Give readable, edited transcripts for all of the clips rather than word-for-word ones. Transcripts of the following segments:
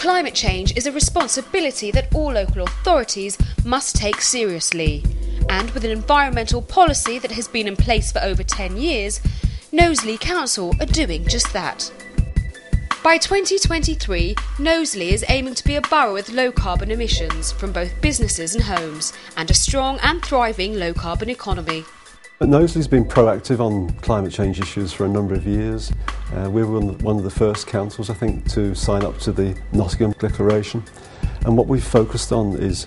Climate change is a responsibility that all local authorities must take seriously. And with an environmental policy that has been in place for over 10 years, Knowsley Council are doing just that. By 2023, Knowsley is aiming to be a borough with low carbon emissions from both businesses and homes, and a strong and thriving low carbon economy. Knowsley's been proactive on climate change issues for a number of years. We were one of the first councils, I think, to sign up to the Nottingham Declaration. And what we've focused on is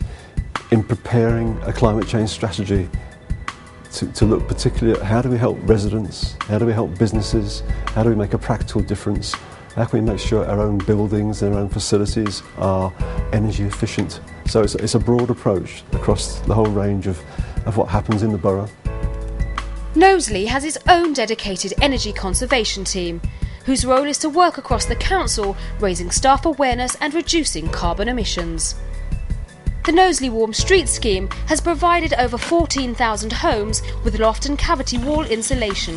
in preparing a climate change strategy to look particularly at how do we help residents, how do we help businesses, how do we make a practical difference, how can we make sure our own buildings and our own facilities are energy efficient. So it's a broad approach across the whole range of what happens in the borough. Knowsley has its own dedicated energy conservation team, whose role is to work across the council, raising staff awareness and reducing carbon emissions. The Knowsley Warm Street scheme has provided over 14,000 homes with loft and cavity wall insulation.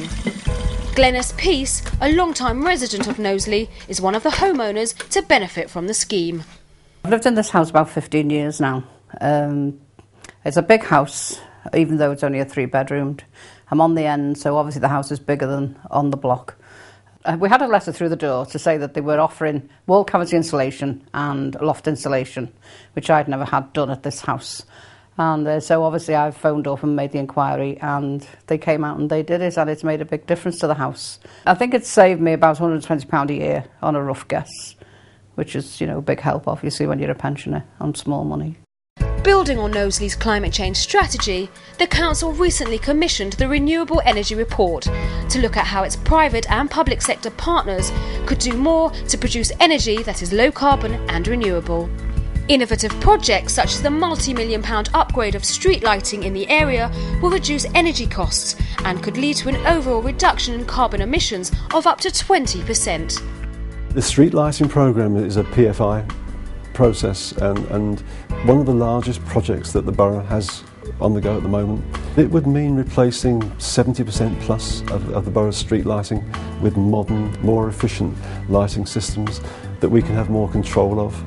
Glenys Peace, a long-time resident of Knowsley, is one of the homeowners to benefit from the scheme. I've lived in this house about 15 years now. It's a big house, even though it's only a 3-bedroomed. I'm on the end, so obviously the house is bigger than on the block. We had a letter through the door to say that they were offering wall cavity insulation and loft insulation, which I'd never had done at this house. And so obviously I phoned up and made the inquiry, and they came out and they did it, and it's made a big difference to the house. I think it's saved me about £120 a year on a rough guess, which is, a big help obviously when you're a pensioner on small money. Building on Knowsley's climate change strategy, the council recently commissioned the Renewable Energy report to look at how its private and public sector partners could do more to produce energy that is low carbon and renewable. Innovative projects such as the multi-million-pound upgrade of street lighting in the area will reduce energy costs and could lead to an overall reduction in carbon emissions of up to 20%. The street lighting programme is a PFI process and one of the largest projects that the borough has on the go at the moment. It would mean replacing 70% plus of the borough's street lighting with modern, more efficient lighting systems that we can have more control of.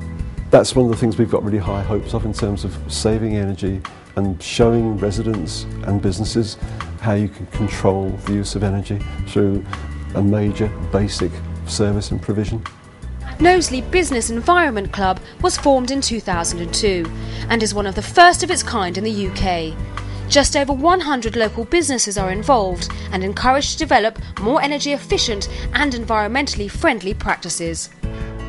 That's one of the things we've got really high hopes of in terms of saving energy and showing residents and businesses how you can control the use of energy through a major basic service and provision. Knowsley Business Environment Club was formed in 2002 and is one of the first of its kind in the UK. Just over 100 local businesses are involved and encouraged to develop more energy efficient and environmentally friendly practices.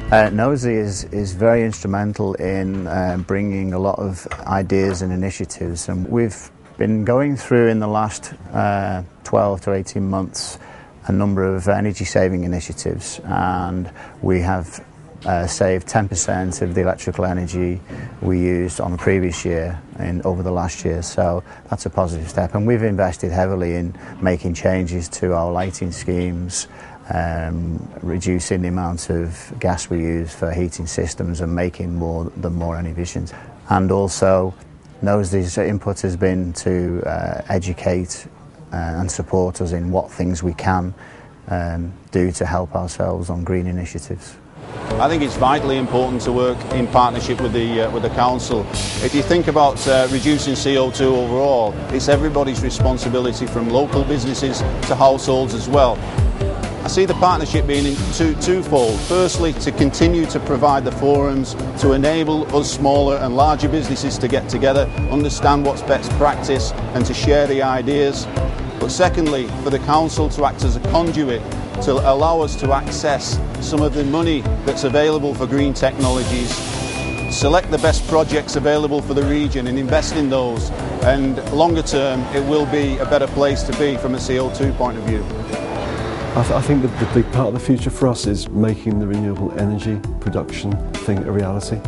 Knowsley is very instrumental in bringing a lot of ideas and initiatives, and we've been going through in the last 12 to 18 months a number of energy saving initiatives, and we have saved 10% of the electrical energy we used on the previous year over the last year, so that's a positive step. And we've invested heavily in making changes to our lighting schemes, reducing the amount of gas we use for heating systems and making them more energy efficient. And also Knowsley's input has been to educate and support us in what things we can do to help ourselves on green initiatives. I think it's vitally important to work in partnership with the council. If you think about reducing CO2 overall, it's everybody's responsibility, from local businesses to households as well. I see the partnership being twofold. Firstly, to continue to provide the forums to enable us smaller and larger businesses to get together, understand what's best practice and to share the ideas. But secondly, for the council to act as a conduit to allow us to access some of the money that's available for green technologies, select the best projects available for the region and invest in those, and longer term it will be a better place to be from a CO2 point of view. I think the big part of the future for us is making the renewable energy production thing a reality.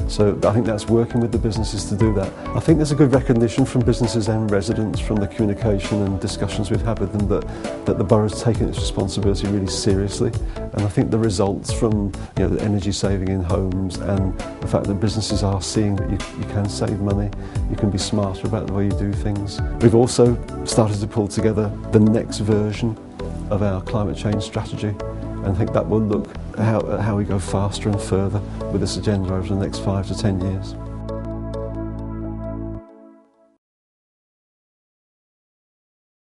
So I think that's working with the businesses to do that. I think there's a good recognition from businesses and residents from the communication and discussions we've had with them that the borough's taken its responsibility really seriously. And I think the results from the energy saving in homes and the fact that businesses are seeing that you can save money, you can be smarter about the way you do things. We've also started to pull together the next version of our climate change strategy, and I think that will look how we go faster and further with this agenda over the next 5 to 10 years.